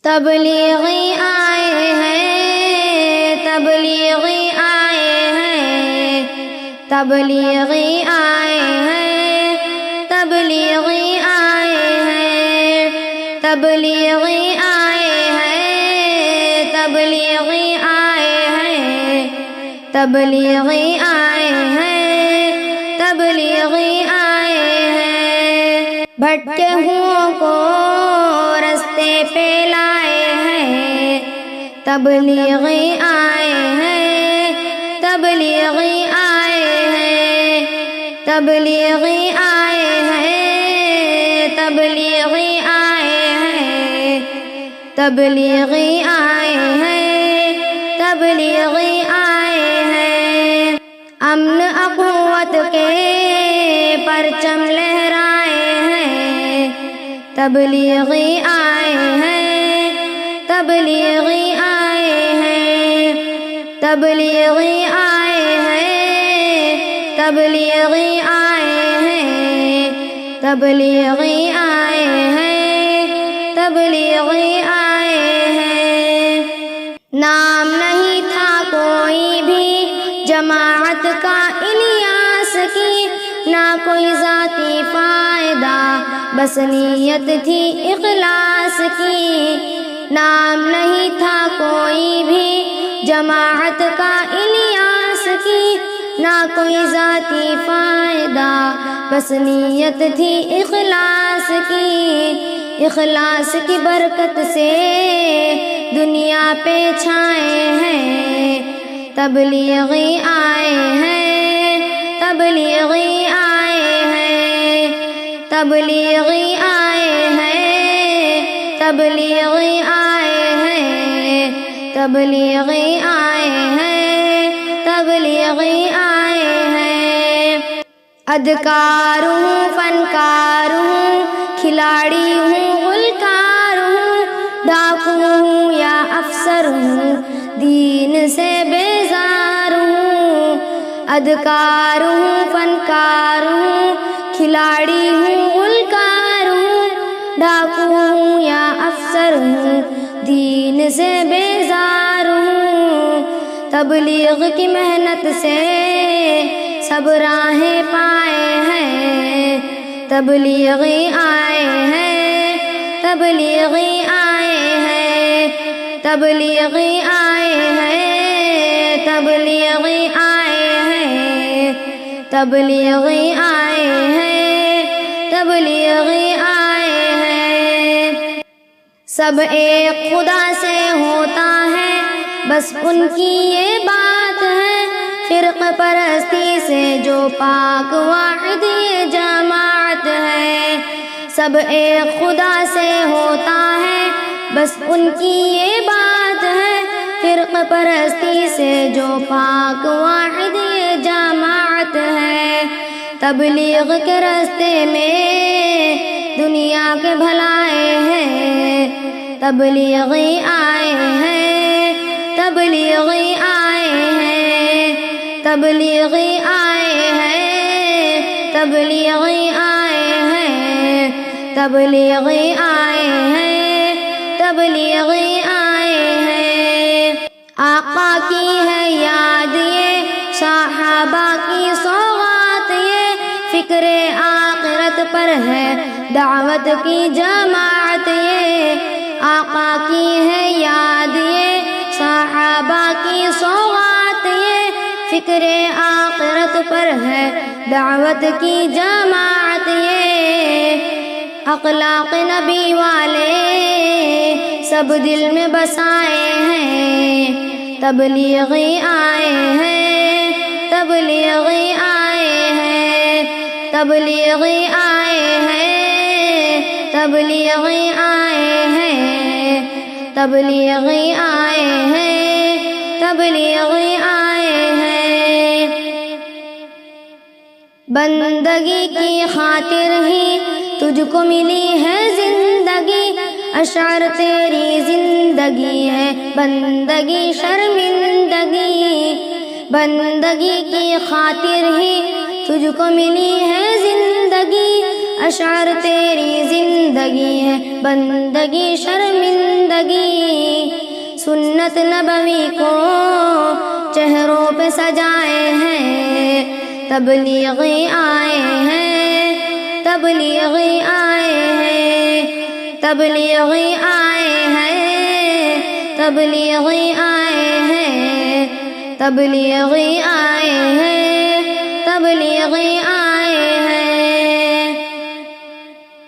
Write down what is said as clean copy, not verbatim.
تبلیغی آئے ہیں، تبلیغی آئے ہیں، تبلیغی آئے ہیں، تبلیغی آئے ہیں، تبلیغی آئے ہیں، تبلیغی آئے ہیں، تبلیغی آئے ہیں، تبلیغی آئے ہیں، بھٹکے ہوں کو رستے پہ لائے ہیں، تبلیغی آئے ہیں، تبلیغی آئے ہیں، تبلیغی آئے ہیں، تبلیغی آئے ہیں، تبلیغی آئے ہیں، تبلیغی آئے ہیں، امن اخوت کے پرچم لہرائے ہیں، تبلیغی آئے ہیں، تبلیغی آئے ہیں، تبلیغی آئے ہیں، تبلیغی آئے ہیں، تبلیغی آئے ہیں، تبلیغی آئے ہیں، نام نہیں تھا کوئی بھی جماعت کا الیاس کی، نہ کوئی ذاتی فائدہ بس نیت تھی اخلاص کی، نام نہیں تھا کوئی بھی جماعت کا الیاس کی، نہ کوئی ذاتی فائدہ بس نیت تھی اخلاص کی، اخلاص کی برکت سے دنیا پہ چھائے ہیں، تبلیغی آئے ہیں، تبلیغی آئے ہیں، تبلیغی آئے ہیں، تبلیغی آئے ہیں، تبلیغی آئے ہیں، تبلیغی آئے ہیں، ادکار ہوں، فنکار ہوں، کھلاڑی ہوں، گلکار ہوں، ڈاکو ہوں یا افسر ہوں، دین سے بیزار ہوں، ادکار ہوں، فنکار ہوں، کھلاڑی ہوں، گلکار ہوں، ڈاکو ہوں یا افسر ہوں، دین سے بیزار ہوں، تبلیغ کی محنت سے سب راہیں پائے ہیں، تبلیغی آئے ہیں، تبلیغی آئے ہیں، تبلیغی آئے ہیں، تبلیغی آئے ہیں، تبلیغی آئے ہیں، تبلیغی آئے ہیں، سب ایک خدا سے ہوتا ہے بس ان کی یہ بات ہے، فرقہ پرستی سے جو پاک واحد یہ جماعت ہے، سب ایک خدا سے ہوتا ہے بس ان کی یہ بات ہے، فرقہ پرستی سے جو پاک واحد یہ جماعت ہے، تبلیغ کے راستے میں دنیا کے بھلائے ہیں، تبلیغی آئے ہیں، تبلیغی آئے ہیں، تبلیغی آئے ہیں، تبلیغی آئے ہیں، تبلیغی آئے ہیں، تبلیغی آئے ہیں، آقا کی ہے یاد یہ، صحابہ کی سوغات یہ، فکر آخرت پر ہے دعوت کی جماعت یہ، آقا کی ہے یاد یہ، صحابہ کی سوغات یہ، فکر آخرت پر ہے دعوت کی جماعت یہ، اخلاق نبی والے سب دل میں بسائے ہیں، تبلیغی آئے ہیں، تبلیغی آئے ہیں، تبلیغی آئے ہیں، تبلیغی آئے ہیں، تبلیغی آئے ہیں، تبلیغی آئے ہیں، بندگی کی خاطر ہی تجھ کو ملی ہے زندگی، اشعار تیری زندگی ہے بندگی شرمندگی، بندگی کی خاطر ہی تجھ کو ملی ہے زندگی، اشعار تیری زندگی ہے، بندگی شرمندگی۔ سنت نبوی کو چہروں پہ سجائے ہیں، تبلیغی آئے ہیں، تبلیغی آئے ہیں، تبلیغی آئے ہیں، تبلیغی آئے ہیں، تبلیغی آئے ہیں، تبلیغی آئے ہیں۔